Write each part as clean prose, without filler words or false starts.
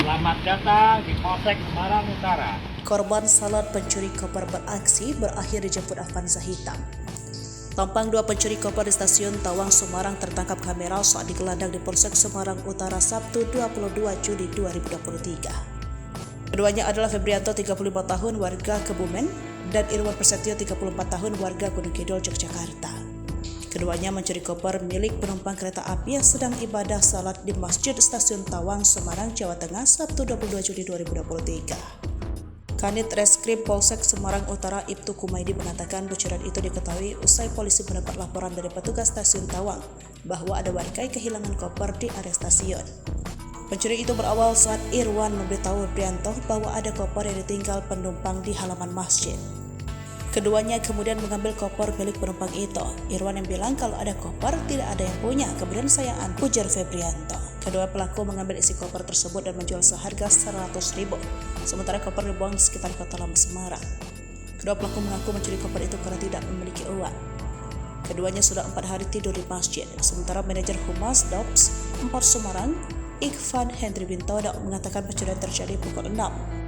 Selamat datang di Polsek Semarang Utara. Korban salad pencuri koper beraksi berakhir dijemput Avanza hitam. Tampang dua pencuri koper di stasiun Tawang Semarang tertangkap kamera saat digelandang di Polsek Semarang Utara Sabtu 22 Juli 2023. Keduanya adalah Febrianto 35 tahun warga Kebumen dan Irwan Prasetyo 34 tahun warga Gunung Kidul, Yogyakarta. Keduanya mencuri koper milik penumpang kereta api yang sedang ibadah salat di Masjid Stasiun Tawang, Semarang, Jawa Tengah, Sabtu 22 Juli 2023. Kanit Reskrim Polsek Semarang Utara Ibtu Kumaydi mengatakan pencurian itu diketahui usai polisi mendapat laporan dari petugas Stasiun Tawang bahwa ada warga yang kehilangan koper di area stasiun. Pencuri itu berawal saat Irwan memberitahu Febrianto bahwa ada koper yang ditinggal penumpang di halaman masjid. Keduanya kemudian mengambil koper milik penumpang itu. Irwan yang bilang kalau ada koper tidak ada yang punya, kemudian saya ujar Febrianto. Kedua pelaku mengambil isi koper tersebut dan menjual seharga 100.000. Sementara koper dibuang di sekitar Kota Lama Semarang. Kedua pelaku mengaku mencuri koper itu karena tidak memiliki uang. Keduanya sudah 4 hari tidur di masjid. Sementara manajer Humas Dops 4 Semarang, Ikhvan Hendri Bintodo, mengatakan pencurian terjadi pukul 6.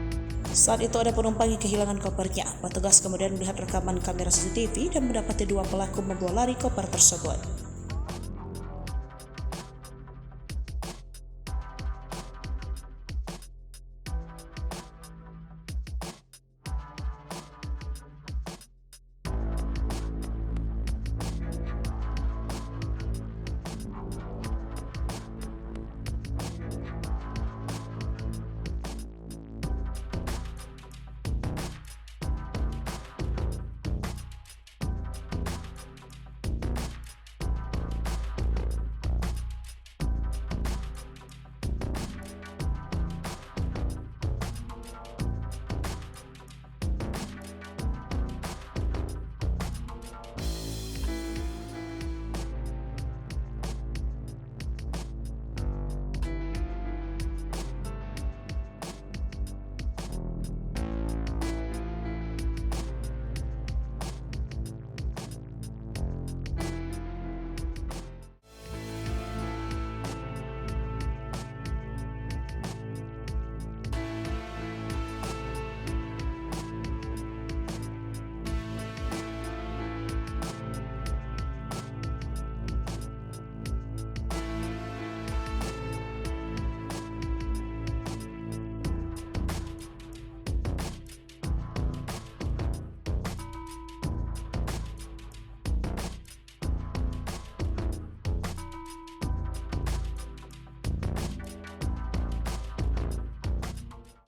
Saat itu ada penumpang yang kehilangan kopernya. Petugas kemudian melihat rekaman kamera CCTV dan mendapati dua pelaku membawa lari koper tersebut.